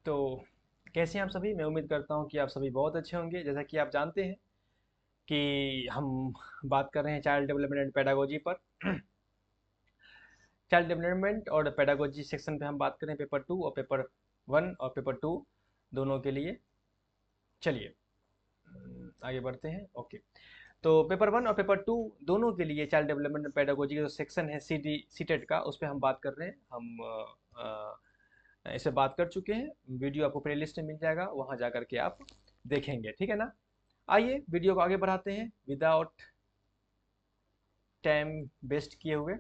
तो कैसे हैं आप सभी? मैं उम्मीद करता हूँ कि आप सभी बहुत अच्छे होंगे। जैसा कि आप जानते हैं कि हम बात कर रहे हैं चाइल्ड डेवलपमेंट एंड पेडागोजी पर। चाइल्ड डेवलपमेंट और पेडागोजी सेक्शन पे हम बात करें पेपर 2 और पेपर 1 और पेपर 2 दोनों के लिए। चलिए आगे बढ़ते हैं। ओके, तो पेपर 1 और पेपर 2 दोनों के लिए चाइल्ड डेवलपमेंट एंड पेडागोजी का जो सेक्शन है सीटेट का, उस पर हम बात कर रहे हैं। हम इसे बात कर चुके हैं। वीडियो आपको प्लेलिस्ट में मिल जाएगा, वहाँ जा करके आप देखेंगे, ठीक है ना। आइए वीडियो को आगे बढ़ाते हैं विदाउट टाइम वेस्ट किए हुए।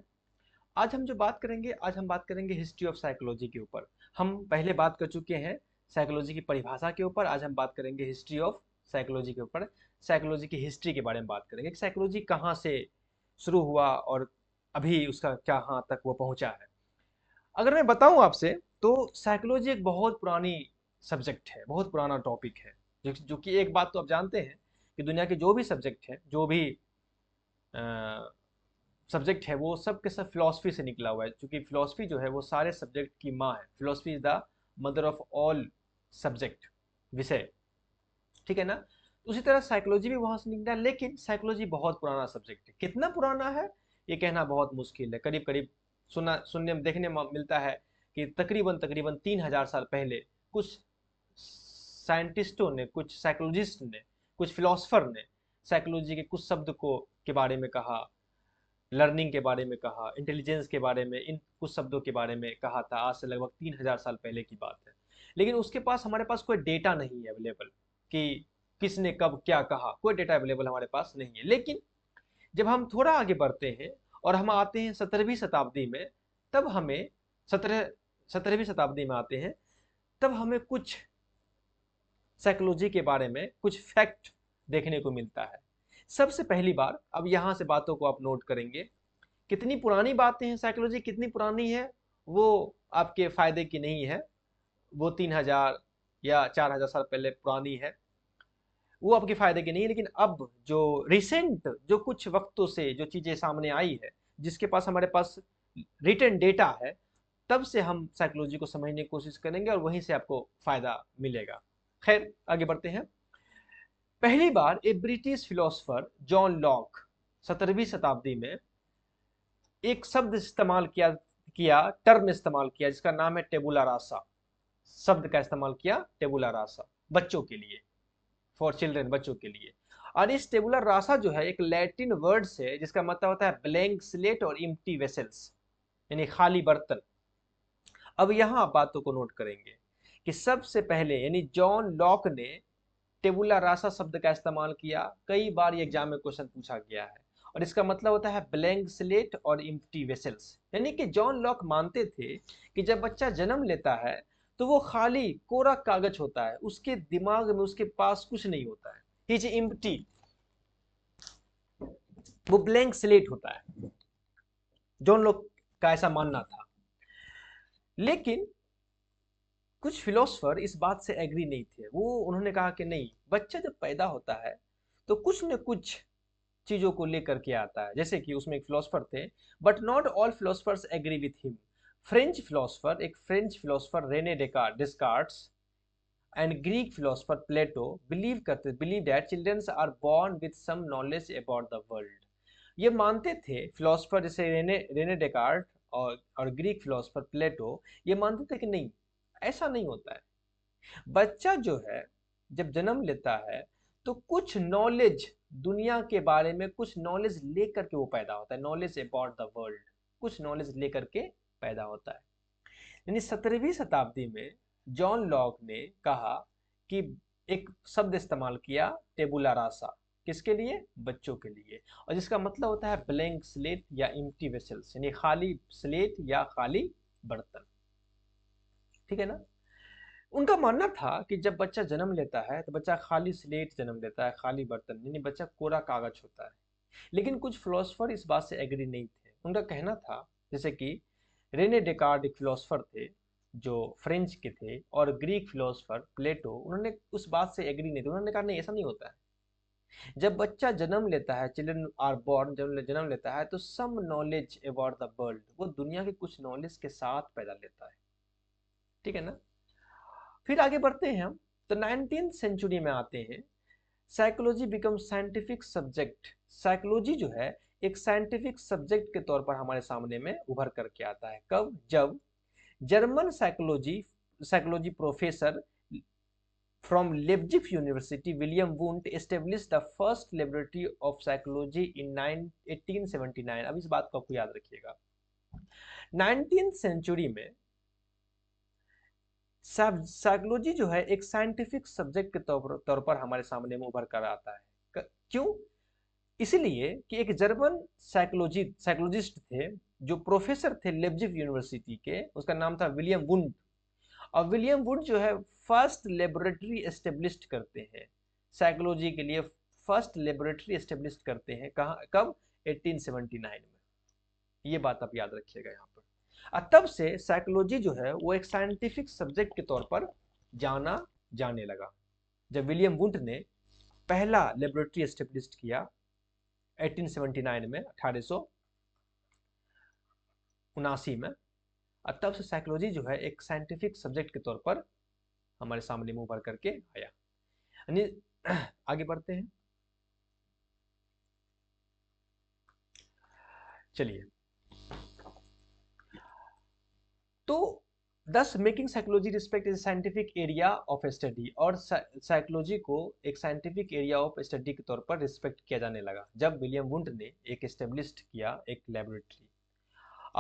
आज हम जो बात करेंगे, आज हम बात करेंगे हिस्ट्री ऑफ साइकोलॉजी के ऊपर। हम पहले बात कर चुके हैं साइकोलॉजी की परिभाषा के ऊपर। आज हम बात करेंगे हिस्ट्री ऑफ साइकोलॉजी के ऊपर। साइकोलॉजी की हिस्ट्री के बारे में बात करेंगे कि साइकोलॉजी कहाँ से शुरू हुआ और अभी उसका कहाँ तक वो पहुंचा है। अगर मैं बताऊं आपसे, तो साइकोलॉजी एक बहुत पुरानी सब्जेक्ट है, बहुत पुराना टॉपिक है। जो कि एक बात तो आप जानते हैं कि दुनिया के जो भी सब्जेक्ट है, जो भी सब्जेक्ट है, वो सब के सब फिलॉसफी से निकला हुआ है। क्योंकि फिलॉसफी जो है वो सारे सब्जेक्ट की माँ है। Philosophy is the mother of all subject, विषय, ठीक है ना। उसी तरह साइकोलॉजी भी वहां से निकला है, लेकिन साइकोलॉजी बहुत पुराना सब्जेक्ट है। कितना पुराना है ये कहना बहुत मुश्किल है। करीब करीब सुनने में देखने में मिलता है कि तकरीबन तकरीबन 3,000 साल पहले कुछ साइंटिस्टों ने, कुछ साइकोलॉजिस्ट ने, कुछ फिलोसफर ने साइकोलॉजी के कुछ शब्द को के बारे में कहा, लर्निंग के बारे में कहा, इंटेलिजेंस के बारे में, इन कुछ शब्दों के बारे में कहा था। आज से लगभग 3,000 साल पहले की बात है। लेकिन उसके पास, हमारे पास कोई डेटा नहीं है अवेलेबल कि किसने कब क्या कहा। कोई डेटा अवेलेबल हमारे पास नहीं है। लेकिन जब हम थोड़ा आगे बढ़ते हैं और हम आते हैं 17वीं शताब्दी में, तब हमें 17वीं शताब्दी में आते हैं, तब हमें कुछ साइकोलॉजी के बारे में कुछ फैक्ट देखने को मिलता है। सबसे पहली बार, अब यहाँ से बातों को आप नोट करेंगे। कितनी पुरानी बातें हैं, साइकोलॉजी कितनी पुरानी है वो आपके फायदे की नहीं है। वो 3,000 या 4,000 साल पहले पुरानी है, वो आपके फायदे की नहीं है। लेकिन अब जो रिसेंट, जो कुछ वक्तों से जो चीजें सामने आई है, जिसके पास हमारे पास रिटन डेटा है, तब से हम साइकोलॉजी को समझने की कोशिश करेंगे और वहीं से आपको फायदा मिलेगा। खैर आगे बढ़ते हैं। पहली बार एक ब्रिटिश फिलोसफर जॉन लॉक 17वीं शताब्दी में एक शब्द इस्तेमाल किया किया टर्म इस्तेमाल किया, जिसका नाम है टेबुला रासा। शब्द का इस्तेमाल किया टेबुला रासा, बच्चों के लिए, फॉर चिल्ड्रन, बच्चों के लिए। और इस टेबुला रासा जो है एक लैटिन वर्ड से, जिसका मतलब होता है ब्लैंक स्लेट और इम्प्टी वेसल्स, यानी खाली बर्तन। अब यहाँ आप बातों को नोट करेंगे कि सबसे पहले यानी जॉन लॉक ने टेबुला रासा शब्द का इस्तेमाल किया। कई बार ये एग्जाम में क्वेश्चन पूछा गया है। और इसका मतलब होता है ब्लैंक स्लेट और इम्प्टी वेसल्स। यानी कि जॉन लॉक मानते थे कि जब बच्चा जन्म लेता है तो वो खाली कोरा कागज होता है, उसके दिमाग में, उसके पास कुछ नहीं होता है। ही इज इम्प्टी, वो ब्लैंक स्लेट होता है। जॉन लॉक का ऐसा मानना था। लेकिन कुछ फिलोसफर इस बात से एग्री नहीं थे। वो उन्होंने कहा कि नहीं, बच्चा जब पैदा होता है तो कुछ न कुछ चीजों को लेकर के आता है। जैसे कि उसमें एक फिलोसफर थे, but not all philosophers agree with him. French philosopher, एक French philosopher Rene Descartes and Greek philosopher Plato believe that childrens are born with some knowledge about the world. ये मानते थे फिलोसफर जैसे रेने डेकार्ट और Greek philosopher Plato, ये मानते थे कि नहीं, ऐसा नहीं होता है। बच्चा जो है जब जन्म लेता है तो कुछ नॉलेज, दुनिया के बारे में कुछ नॉलेज लेकर के वो पैदा होता है। नॉलेज अबाउट द वर्ल्ड, कुछ नॉलेज लेकर के पैदा होता है। यानी 17वीं शताब्दी में जॉन लॉक ने कहा कि एक शब्द इस्तेमाल किया टेबुला रासा, किसके लिए? बच्चों के लिए। और जिसका मतलब होता है ब्लैंक स्लेट या इम्प्टी वेसल्स, यानी खाली स्लेट या खाली बर्तन, ठीक है ना। उनका मानना था कि जब बच्चा जन्म लेता है तो बच्चा खाली स्लेट जन्म लेता है, खाली बर्तन, यानी बच्चा कोरा कागज होता है। लेकिन कुछ फिलोसफर इस बात से एग्री नहीं थे। उनका कहना था, जैसे कि रेने डेकार्ड एक फिलोसफर थे जो फ्रेंच के थे, और ग्रीक फिलोसफर प्लेटो, उन्होंने उस बात से एग्री नहीं थे। उन्होंने कहा नहीं, ऐसा नहीं होता है। जब बच्चा जन्म लेता है, चिल्ड्रन आर बॉर्न, जब जन्म लेता है तो some knowledge about the world, वो दुनिया के कुछ नॉलेज के साथ पैदा लेता है, ठीक है ना। फिर आगे बढ़ते हैं हम, तो 19th सेंचुरी में आते हैं, psychology become scientific subject. Psychology जो है एक साइंटिफिक सब्जेक्ट के तौर पर हमारे सामने में उभर करके आता है। कब? जब German psychology psychology professor from Leipzig University, William Wundt established the first laboratory of psychology in 1879। अब इस बात को आपको याद रखिएगा, 19th सेंचुरी में साइकोलॉजी जो है एक साइंटिफिक सब्जेक्ट के तौर पर हमारे सामने में उभर कर आता है। क्यों? इसलिए कि एक जर्मन साइकोलॉजिस्ट थे जो प्रोफेसर थे लेप्जिग यूनिवर्सिटी के, उसका नाम था विलियम वुंड। और विलियम वुड जो है फर्स्ट लेबोरेटरी एस्टेब्लिश करते हैं साइकोलॉजी के लिए, फर्स्ट लेबोरेटरी एस्टेब्लिश करते हैं। कहाँ? कब? 1879 में। ये बात आप याद रखिएगा यहाँ पर। और तब से साइकोलॉजी जो है वो एक साइंटिफिक सब्जेक्ट के तौर पर जाना जाने लगा। जब विलियम वुड ने पहला लेबोरेटरी एस्टेब्लिश किया 1879 में, 1879 में, और तब से साइकोलॉजी जो है एक साइंटिफिक सब्जेक्ट के तौर पर हमारे सामने में उभर करके आया। आगे बढ़ते हैं, चलिए। तो दस making psychology respect is scientific area of study, और साइकोलॉजी को एक साइंटिफिक एरिया ऑफ स्टडी के तौर पर रिस्पेक्ट किया जाने लगा जब विलियम वुंड ने एक एस्टेब्लिश किया एक लेबोरेटरी।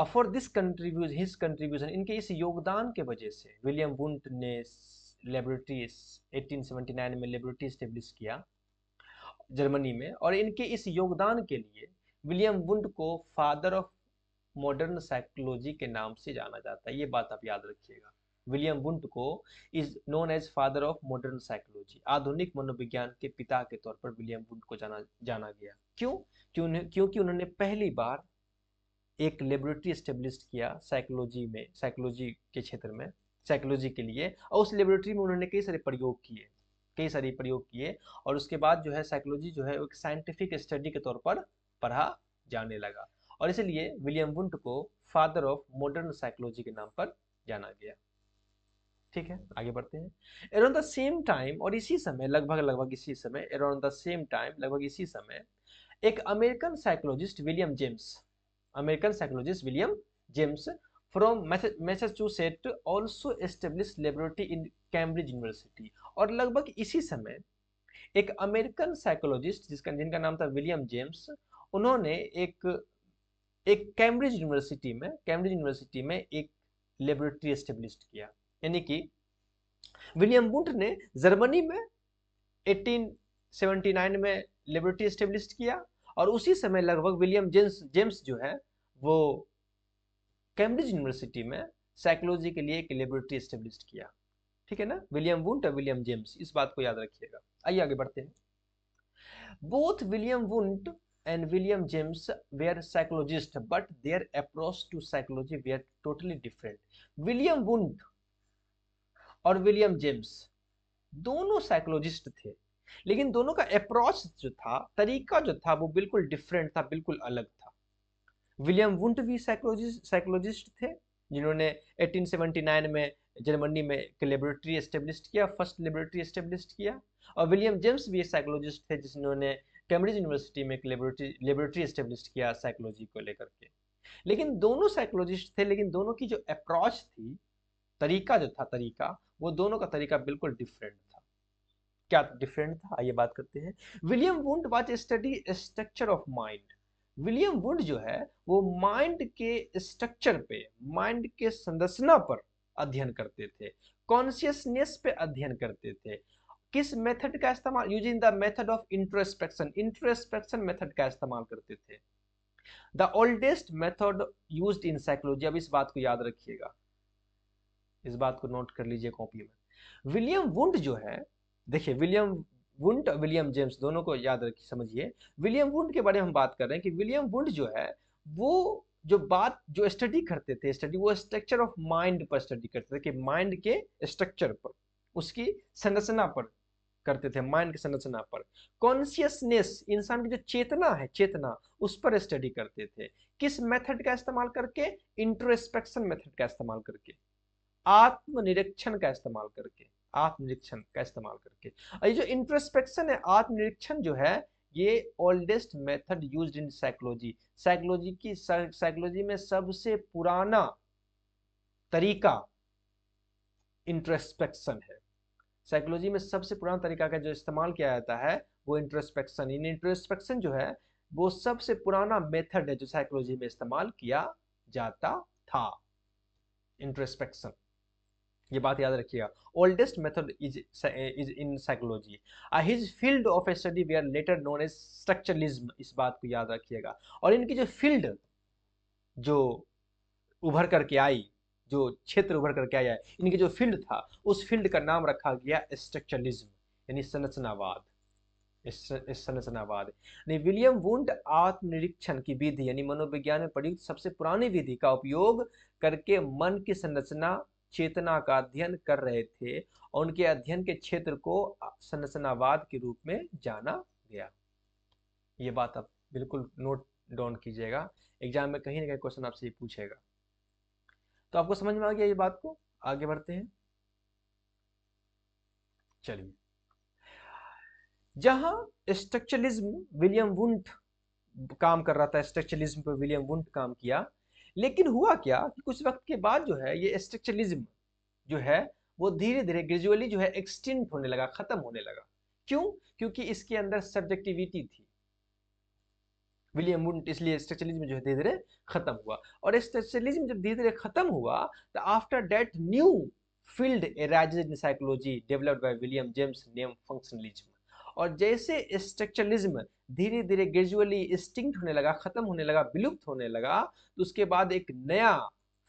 फॉर दिस कंट्रीब्यूशन, इनके इस योगदान के वजह से विलियम वुंड ने लेबोरेटरी 1879 में लेबोरेटरी एस्टेब्लिश किया जर्मनी में, और इनके इस योगदान के लिए विलियम वुंड को फादर ऑफ मॉडर्न साइकोलॉजी के नाम से जाना जाता है। ये बात आप याद रखिएगा, विलियम वुंड को is known as father of modern psychology, आधुनिक मनोविज्ञान के पिता के तौर पर विलियम वुंड को जाना गया। क्यों? क्योंकि उन्होंने पहली बार एक लेबोरेटरी एस्टेब्लिश किया साइकोलॉजी में, साइकोलॉजी के क्षेत्र में, साइकोलॉजी के लिए, और उस लेबोरेटरी में उन्होंने कई सारे प्रयोग किए, और उसके बाद जो है साइकोलॉजी जो है एक साइंटिफिक स्टडी के तौर पर पढ़ा जाने लगा, और इसलिए विलियम वुंड को फादर ऑफ मॉडर्न साइकोलॉजी के नाम पर जाना गया। ठीक है, आगे बढ़ते हैं। अराउंड द सेम टाइम, और इसी समय लगभग इसी समय, अराउंड द सेम टाइम लगभग इसी समय, एक American psychologist William James from Massachusetts also establish laboratory in Cambridge university. और लगभग इसी समय एक अमेरिकन साइकोलॉजिस्ट जिनका नाम था विलियम जेम्स, उन्होंने एक कैम्ब्रिज यूनिवर्सिटी में एक लेबोरेटरी एस्टेब्लिश किया। यानी कि विलियम वुंड ने जर्मनी में 1879 में लेबोरेटरी एस्टेब्लिश किया, और उसी समय लगभग विलियम जेम्स जो है वो कैम्ब्रिज यूनिवर्सिटी में साइकोलॉजी के लिए एक लेबोरेटरी एस्टेब्लिश किया। ठीक है ना, विलियम वुंड और विलियम जेम्स, इस बात को याद रखिएगा। आइए आगे बढ़ते हैं। Both William wound and William James were psychologists, but their approach to psychology were totally different. William wound और विलियम जेम्स दोनों साइकोलॉजिस्ट थे, लेकिन दोनों का अप्रोच जो था, तरीका जो था, वो बिल्कुल डिफरेंट था, बिल्कुल अलग था। विलियम वुंड भी साइकोलॉजिस्ट थे जिन्होंने 1879 में जर्मनी में एक लेबोरेटरी एस्टेब्लिश किया, फर्स्ट लेबोरेटरी एस्टेब्लिश किया, और विलियम जेम्स भी एक साइकोलॉजिस्ट थे जिन्होंने कैम्ब्रिज यूनिवर्सिटी में एक लेबोरेटरी एस्टेब्लिश किया साइकोलॉजी को लेकर के। लेकिन दोनों साइकोलॉजिस्ट थे, लेकिन दोनों की जो अप्रोच थी, तरीका जो था, वो दोनों का तरीका बिल्कुल डिफरेंट था। क्या डिफरेंट था? आइए बात करते हैं। William wound was study structure of mind. William wound जो है वो माइंड के स्ट्रक्चर पे, माइंड के संरचना पर अध्ययन करते थे, कॉन्शियसनेस पे अध्ययन करते थे। किस मेथड का इस्तेमाल? Using the method of introspection method का इस्तेमाल करते थे। The oldest method used in psychology. अब इस बात को याद रखिएगा, इस बात को नोट कर लीजिए कॉपी में। विलियम वुंड जो है, देखिए विलियम वुंड और विलियम जेम्स दोनों को याद रखिए, समझिए। विलियम वुंड के बारे में हम बात कर रहे हैं कि विलियम वुंड जो है वो जो स्टडी करते थे, वो स्ट्रक्चर ऑफ माइंड पर स्टडी करते थे, कि माइंड के स्ट्रक्चर पर, उसकी संरचना पर करते थे, माइंड की संरचना पर। कॉन्शियसनेस, इंसान की जो चेतना है, उस पर स्टडी करते थे। किस मेथड का इस्तेमाल करके? इंट्रोस्पेक्शन मेथड का इस्तेमाल करके, आत्मनिरीक्षण का इस्तेमाल करके। आत्मनिरीक्षण का इस्तेमाल करके। और ये जो इंट्रोस्पेक्शन है, आत्मनिरीक्षण जो है, ये oldest method used in psychology. Psychology में सबसे पुराना तरीका इंट्रोस्पेक्शन है। साइकोलॉजी में सबसे पुराना तरीका का जो इस्तेमाल किया जाता है वो इंट्रोस्पेक्शन। इन इंट्रोस्पेक्शन जो है वो सबसे पुराना मेथड है जो साइकोलॉजी में इस्तेमाल किया जाता था, इंट्रोस्पेक्शन। ये बात याद रखिएगा, oldest method is in psychology. His field of study were later known as structuralism, इस बात को याद रखिएगा। और इनकी जो फील्ड जो उभर करके आई, जो क्षेत्र उभर करके आया, इनकी जो फील्ड था उस फील्ड का नाम रखा गया स्ट्रक्चरलिज्म, यानी संरचनावाद। संरचनावाद ने विलियम वुंड आत्मनिरीक्षण की विधि यानी मनोविज्ञान में प्रयुक्त सबसे पुरानी विधि का उपयोग करके मन की संरचना चेतना का अध्ययन कर रहे थे, और उनके अध्ययन के क्षेत्र को संरचनावाद के रूप में जाना गया। ये बात आप बिल्कुल नोट डाउन कीजिएगा, एग्जाम में कहीं ना कहीं क्वेश्चन आपसे ये पूछेगा। तो आपको समझ में आ गया ये बात को, आगे बढ़ते हैं। चलिए, जहां स्ट्रक्चरलिज्म विलियम वुंड काम कर रहा था, स्ट्रक्चरलिज्म पर विलियम वुंड काम किया, लेकिन हुआ क्या कि कुछ वक्त के बाद जो है ये स्ट्रक्चरलिज्म जो है वो धीरे धीरे ग्रेजुअली जो है एक्सटिंक्ट होने लगा, खत्म होने लगा। क्यों? क्योंकि इसके अंदर सब्जेक्टिविटी थी विलियम वुंड, इसलिए स्ट्रक्चरलिज्म जो है धीरे धीरे खत्म हुआ। और स्ट्रक्चरलिज्म जब धीरे धीरे खत्म हुआ तो after that new field arises in psychology developed by William James name functionalism. और जैसे स्ट्रक्चरलिज्म धीरे धीरे ग्रेजुअली एक्सटिंक्ट होने लगा, खत्म होने लगा, विलुप्त होने लगा, तो उसके बाद एक नया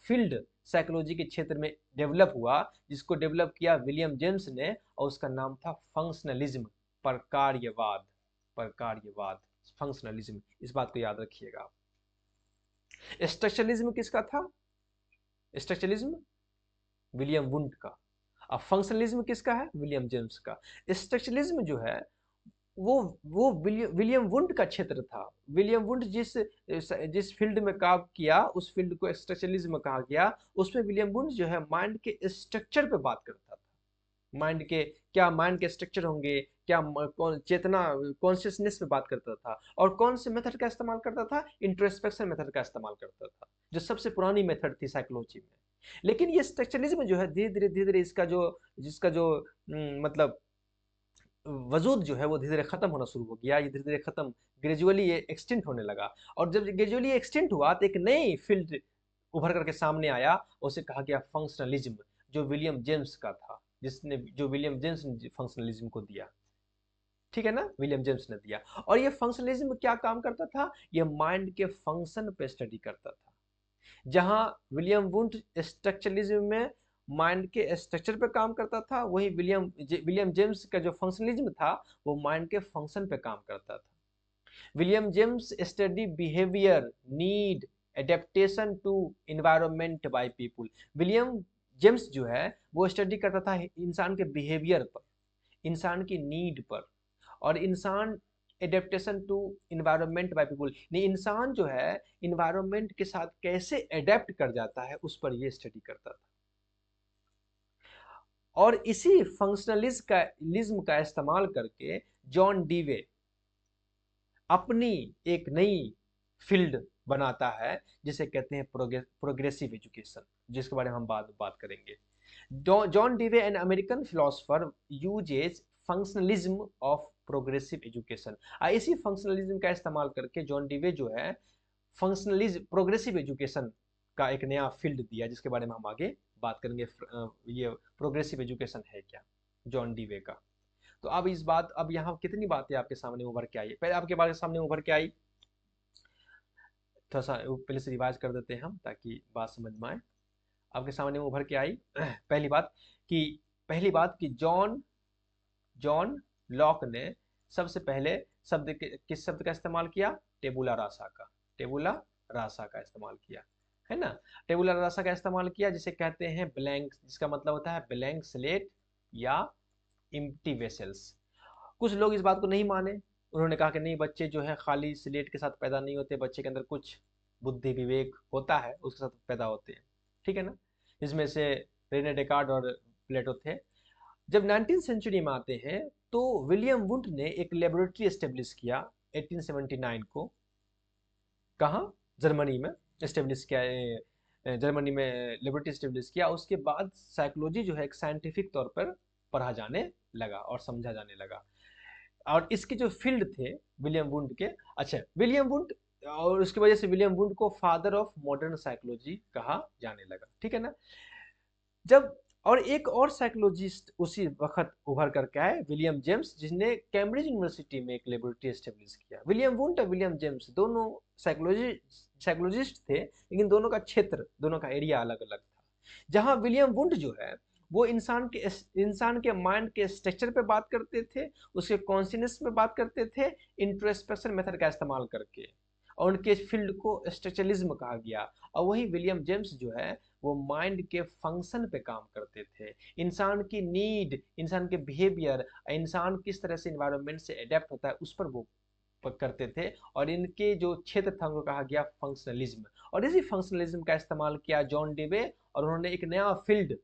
फील्ड साइकोलॉजी के क्षेत्र में डेवलप हुआ, जिसको डेवलप किया विलियम जेम्स ने, और उसका नाम था फंक्शनलिज्म, प्रकार्यवाद। प्रकार्यवाद, फंक्शनलिज्म, इस बात को याद रखिएगा। स्ट्रक्चरलिज्म किसका था? स्ट्रक्चरलिज्म विलियम वुंड का। अब फंक्शनलिज्म किसका है? विलियम जेम्स का। स्ट्रक्चरलिज्म जो है वो विलियम वुंड का क्षेत्र था। विलियम वुंड जिस फील्ड में काम किया उस फील्ड को स्ट्रक्चरलिज्म कहा गया। उसमें विलियम वुंड जो है माइंड के स्ट्रक्चर पे बात करता था। माइंड के क्या, माइंड के स्ट्रक्चर होंगे क्या, कौन चेतना, कॉन्शियसनेस पे बात करता था। और कौन से मेथड का इस्तेमाल करता था? इंट्रोस्पेक्शन मेथड का इस्तेमाल करता था, जो सबसे पुरानी मेथड थी साइकोलॉजी में। लेकिन ये स्ट्रक्चरलिज्म जो है धीरे धीरे जिसका जो मतलब वजूद जो है वो धीरे धीरे खत्म होना शुरू हो गया। ये धीरे धीरे खत्म, ग्रेजुअली ये एक्सटिंक्ट होने लगा। और जब ग्रेजुअली एक्सटिंक्ट हुआ तो एक नई फील्ड उभर करके सामने आया, उसे कहा गया फंक्शनलिज्म, जो विलियम जेम्स का था, जो विलियम जेम्स ने फंक्शनलिज्म को दिया। ठीक है ना, विलियम जेम्स ने दिया। और ये फंक्शनलिज्म क्या काम करता था? ये माइंड के फंक्शन पे स्टडी करता था। जहां विलियम वुंड स्ट्रक्चरलिज्म में माइंड के स्ट्रक्चर पे काम करता था, वही विलियम जेम्स का जो फंक्शनलिज्म था वो माइंड के फंक्शन पे काम करता था। William James study behaviour, need, adaptation to environment by people. William James जो है वो स्टडी करता था इंसान के बिहेवियर पर, इंसान की नीड पर, और इंसान adaptation to environment by people, नहीं, इंसान जो है इन्वायरमेंट के साथ कैसे एडेप्ट कर जाता है उस पर ये स्टडी करता था। और इसी फंक्शनलिज्म का इस्तेमाल करके जॉन डीवे अपनी एक नई फील्ड बनाता है जिसे कहते हैं प्रोग्रेसिव एजुकेशन, जिसके बारे में हम बात करेंगे। John डीवे an American philosopher uses functionalism of progressive education. इसी फंक्शनलिज्म का इस्तेमाल करके जॉन डीवे जो है फंक्शनलिज्म, प्रोग्रेसिव एजुकेशन का एक नया फील्ड दिया, जिसके बारे में हम आगे बात करेंगे। ये प्रोग्रेसिव एजुकेशन है क्या, जॉन डीवे का। तो अब यहाँ कितनी बातें आपके सामने उभर के आई, पहले आपके बारे सामने उभर के आई, थोड़ा सा पहले से रिवाइज कर देते हैं हम ताकि बात समझ में आए। आपके सामने उभर के आई पहली बात कि जॉन लॉक ने सबसे पहले किस शब्द का इस्तेमाल किया? टेबुला रासा का। टेबुला रासा का इस्तेमाल किया, है ना। टेबुला रासा का इस्तेमाल किया, जिसे कहते हैं ब्लैंक, जिसका मतलब होता है ब्लैंक स्लेट या एम्प्टी वेसल्स। कुछ लोग इस बात को नहीं माने, उन्होंने कहा कि नहीं, बच्चे जो है खाली स्लेट के साथ पैदा नहीं होते, बच्चे के अंदर कुछ बुद्धि विवेक होता है, उसके साथ पैदा होते हैं, ठीक है ना, जिसमें से रेने डेकार्ड और प्लेटो थे। जब 19th सेंचुरी में आते हैं तो विलियम वुंड ने एक लेबोरेटरी एस्टेब्लिश किया 1879 को, कहाँ, जर्मनी में एस्टेब्लिश किया, जर्मनी में लेबोरेटरी एस्टेब्लिश किया। उसके बाद साइकोलॉजी जो है एक साइंटिफिक तौर पर पढ़ा जाने लगा और समझा जाने लगा। और इसके जो फील्ड थे विलियम वुंड के, अच्छा विलियम वुंड, और उसकी वजह से विलियम वुंड को फादर ऑफ मॉडर्न साइकोलॉजी कहा जाने लगा, ठीक है ना। जब और एक और साइकोलॉजिस्ट उसी वक्त उभर करके आए, विलियम जेम्स, जिसने कैम्ब्रिज यूनिवर्सिटी में एक लेबोरेटरी एस्टेब्लिश किया। विलियम वुंड और विलियम जेम्स दोनों साइकोलॉजिस्ट थे, लेकिन दोनों का क्षेत्र, दोनों का एरिया अलग अलग था। जहां विलियम वुंड जो है वो इंसान के माइंड के स्ट्रक्चर पे बात करते थे, उसके कॉन्शियसनेस पे बात करते थे, इंट्रोस्पेक्शन मेथड का इस्तेमाल करके, और उनके फील्ड को स्ट्रक्चरलिज्म कहा गया। और वही विलियम जेम्स जो है वो माइंड के फंक्शन पे काम करते थे, इंसान की नीड, इंसान के बिहेवियर, इंसान किस तरह से इन्वायरमेंट से अडेप्ट होता है उस पर वो करते थे। और इनके जो क्षेत्र था उनको कहा गया फंक्शनलिज्म। और इसी फंक्शनलिज्म का इस्तेमाल किया जॉन डेवे, और उन्होंने एक नया फील्ड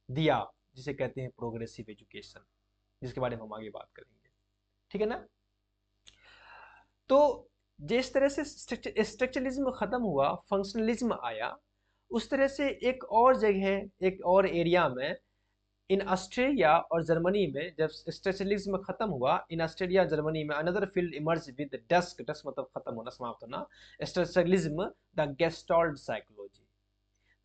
दिया जिसे कहते हैं प्रोग्रेसिव एजुकेशन, जिसके बारे में हम आगे बात करेंगे, ठीक है ना। तो जिस तरह से स्ट्रक्चरलिज्म खत्म हुआ, फंक्शनलिज्म आया, उस तरह से एक और जगह, एक और एरिया में, इन ऑस्ट्रेलिया और जर्मनी में जब स्ट्रक्चरलिज्म खत्म हुआ, इन ऑस्ट्रेलिया जर्मनी में another field emerge with dusk, dusk मतलब खत्म होना, समाप्त होना, स्ट्रक्चरलिज्म, द गेस्टाल्ट साइकोलॉजी।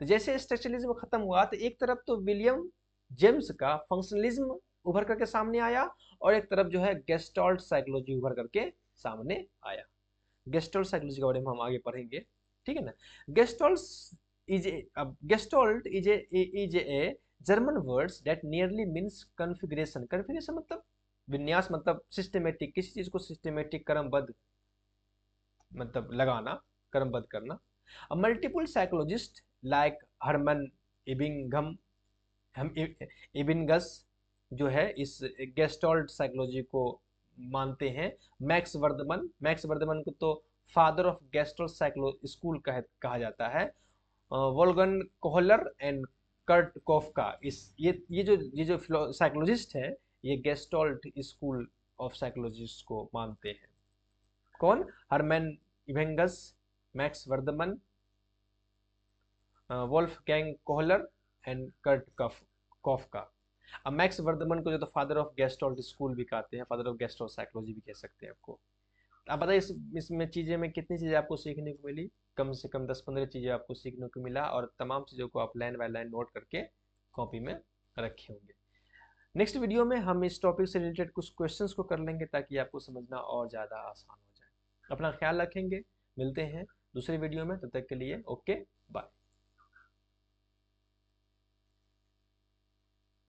तो जैसे स्ट्रक्चरलिज्म खत्म हुआ तो एक तरफ तो विलियम जेम्स का फंक्शनलिज्म उभर करके सामने आया, और एक तरफ जो है गेस्टाल्ट साइकोलॉजी उभर करके सामने आया। गेस्टाल्ट साइकोलॉजी के बारे में हम आगे पढ़ेंगे, ठीक है ना। Gestalt is a German words that nearly means configuration. Configuration मतलब विन्यास, मतलब सिस्टमेटिक, किसी चीज को सिस्टमेटिक, क्रमबद्ध, मतलब लगाना, क्रमबद्ध करना। मल्टीपल साइकोलॉजिस्ट लाइक हरमन इबिंगम, हम इबिंगस जो है इस गेस्टाल्ट साइकोलॉजी को मानते हैं। मैक्स वर्दमन को तो father of gestalt psychology school कहा जाता है। वोल्गन कोहलर एंड कर्ट कोफका, इस ये जो साइकोलॉजिस्ट है, ये गेस्टाल्ट स्कूल ऑफ साइकोलॉजिस्ट को मानते हैं। कौन? हरमैन इवेंगस, Max Wertheimer, Wolfgang Kohler and Kurt Koffka. अब मैक्स वर्दमन को जो तो फादर ऑफ गेस्टाल्ट स्कूल भी कहते हैं, फादर ऑफ गेस्टाल्ट साइकोलॉजी भी कह सकते हैं आपको। आप बताइए इसमें चीज़ें में कितनी चीज़ें आपको सीखने को मिली? कम से कम 10-15 चीज़ें आपको सीखने को मिला, और तमाम चीज़ों को आप लाइन बाय लाइन नोट करके कॉपी में रखे होंगे। नेक्स्ट वीडियो में हम इस टॉपिक से रिलेटेड कुछ क्वेश्चंस को कर लेंगे ताकि आपको समझना और ज़्यादा आसान हो जाए। अपना ख्याल रखेंगे, मिलते हैं दूसरे वीडियो में, तब तक के लिए ओके बाय।